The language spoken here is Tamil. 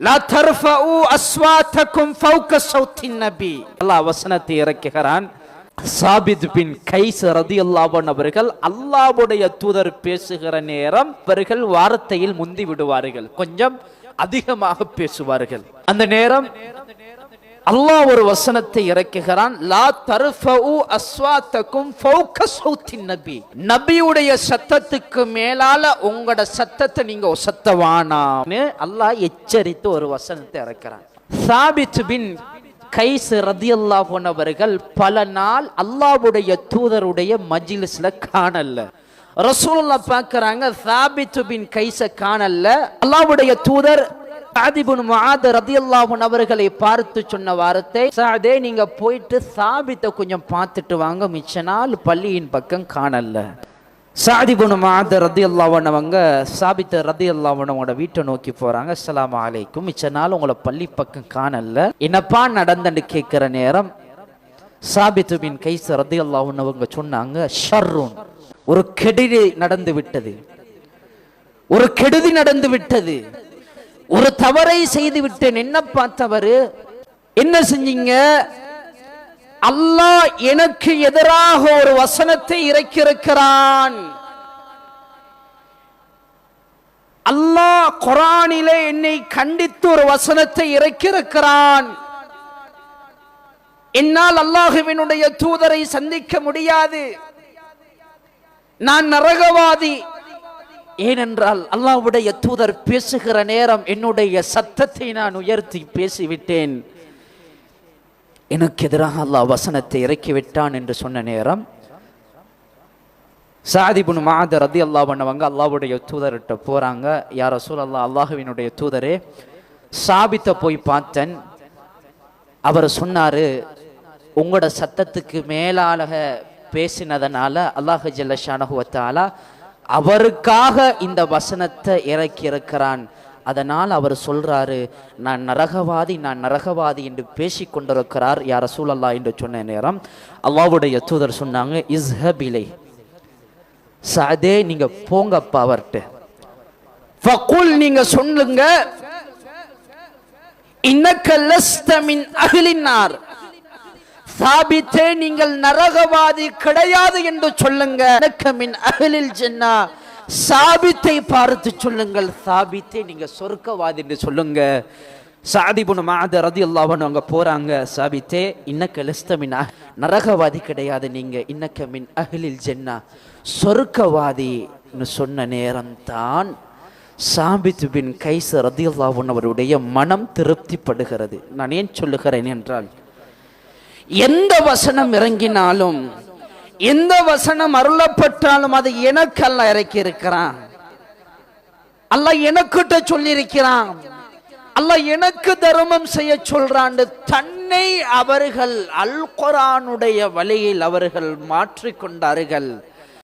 லா தர்ஃபஉ அஸ்வாத்தகும் ஃபௌக ஸௌத்தின் நபி. அல்லாஹ் வசனத்தை இறக்குகிறான். சாபித் பின் கைஸ் ரலியல்லாஹு அன்ஹு அவர்கள் அல்லாஹ்வுடைய தூதர் பேசுகிற நேரம் அவர்கள் வார்த்தையில் முந்தி விடுவார்கள், கொஞ்சம் அதிகமாக பேசுவார்கள். அந்த நேரம் அல்லாஹ் ஒரு வசனத்தை இறக்குகிறான். லா தர்ஃபஉ அஸ்வாத்தகும் ஃபௌக ஸௌத்தின் நபி. நபியுடைய சத்தத்துக்கு மேலால உங்களோட சத்தத்தை நீங்க ஒசத்தவானான்னு அல்லாஹ் எச்சரித்து ஒரு வசனத்தை இறக்குறான். சாபித் பின் கைஸ் ரலியல்லாஹு அன்ஹு அவர்கள் பல நாள் அல்லாஹ்வுடைய தூதருடைய மஜ்லிஸ்ல காணல. ரசூலுல்லாஹ் பார்க்கறாங்க, சாபித் பின் கைஸ காணல. அல்லாஹ்வுடைய தூதர் சாத் இப்னு முஆத் ரலியல்லாஹு அன்ஹு அவர்களை பார்த்து சொன்ன வார்த்தை, சாதே நீங்க போயிட்டு சாபித்தை கொஞ்சம் பார்த்துட்டு வாங்க, மிச்ச நாள் பள்ளியின் பக்கம் காணல. சாத் இப்னு முஆத் ரலியல்லாஹு அன்ஹு அவங்க சாபித் ரலியல்லாஹு அன்ஹு அவங்களோட வீட்டை நோக்கி போறாங்க. அஸ்ஸலாமு அலைக்கும், மிச்ச நாள் உங்களை பள்ளி பக்கம் காணல, என்னப்பா நடந்தன்னு கேட்கிற நேரம் சாபித் பின் கைஸ் ரலியல்லாஹு அன்ஹு அவங்க சொன்னாங்க, ஷர்ருன், ஒரு கெடுதி நடந்து விட்டது, ஒரு கெடுதி நடந்து விட்டது, ஒரு தவறை செய்து விட்டேன். என்னப்பா தவறு? என்ன செஞ்சீங்க? அல்லாஹ் எனக்கு எதிராக ஒரு வசனத்தை இறக்கியிருக்கிறான். அல்லாஹ் குர்ஆனிலே என்னை கண்டித்து ஒரு வசனத்தை இறக்கியிருக்கிறான். என்னால் அல்லாஹ்வினுடைய தூதரை சந்திக்க முடியாது, நான் நரகவாதி. ஏனென்றால் அல்லாஹ்வுடைய தூதர் பேசுகிற நேரம் என்னுடைய சத்தத்தை நான் உயர்த்தி பேசிவிட்டேன், எனக்கு எதிராக அல்லாஹ் வசனத்தை இறக்கிவிட்டான் என்று சொன்ன நேரம் சாத் இப்னு முஆத் ரலியல்லாஹு அன்ஹு அவங்க அல்லாஹ்வுடைய தூதர்கிட்ட போறாங்க. யா ரசூலல்லாஹ், அல்லாஹ்வினுடைய தூதரே, சாபித்தை போய் பார்த்தேன், அவர் சொன்னாரு உங்களோட சத்தத்துக்கு மேலாக பேசினதனால அல்லாஹ் ஜல்ல ஷானஹு வ தஆலா அவருக்காக இந்த வசனத்தை இறக்கி இருக்கிறான். அதனால் அவர் சொல்றாரு, நான் நரகவாதி, நான் நரகவாதி என்று பேசி கொண்டிருக்கிறார் யா ரசூலல்லாஹ் என்று சொன்ன நேரம் அல்லாஹ்வுடைய தூதர் சொன்னாங்க, இஸ்ஹப் இலை, சாதே நீங்க போங்கப்பா அவர்கிட்ட, ஃபகுல், நீங்க சொல்லுங்க, இன்னக லஸ்த மின் அஹ்லின் நார், சாபித்தே நீங்கள் நரகவாதி கிடையாது என்று சொல்லுங்க. மின் அஹ்லில் ஜன்னah, சாபித்தை பார்த்து சொல்லுங்கள், சாபித்தே நீங்க சொர்க்கவாதி என்று சொல்லுங்க. சாத் இப்னு முஆத் ரலியல்லாஹு அன்ஹு அங்க போறாங்க. சாபித்தே, இன்னக லஸ்த மின், நரகவாதி கிடையாது நீங்க, இன்னக மின் அஹ்லில் ஜன்னah, சொர்க்கவாதின்னு சொன்ன நேரம் தான் சாபித் பின் கைஸ் ரலியல்லாஹு அன்ஹு அவருடைய மனம் திருப்திப்படுகிறது. நான் ஏன் சொல்லுகிறேன் என்றால், எந்த வசனம் இறங்கினாலும், எந்த வசனம் அருளப்பட்டாலும் அது எனக்கு அல்லாஹ் இறக்கி இருக்கிறான், அல்லாஹ் எனக்கிட்ட சொல்லி இருக்கிறான், அல்லாஹ் எனக்கு தர்மம் செய்ய சொல்றான். தன்னை அவர்கள் அல் குர்ஆனுடைய வழியில் அவர்கள் மாற்றிக்கொண்டார்கள்.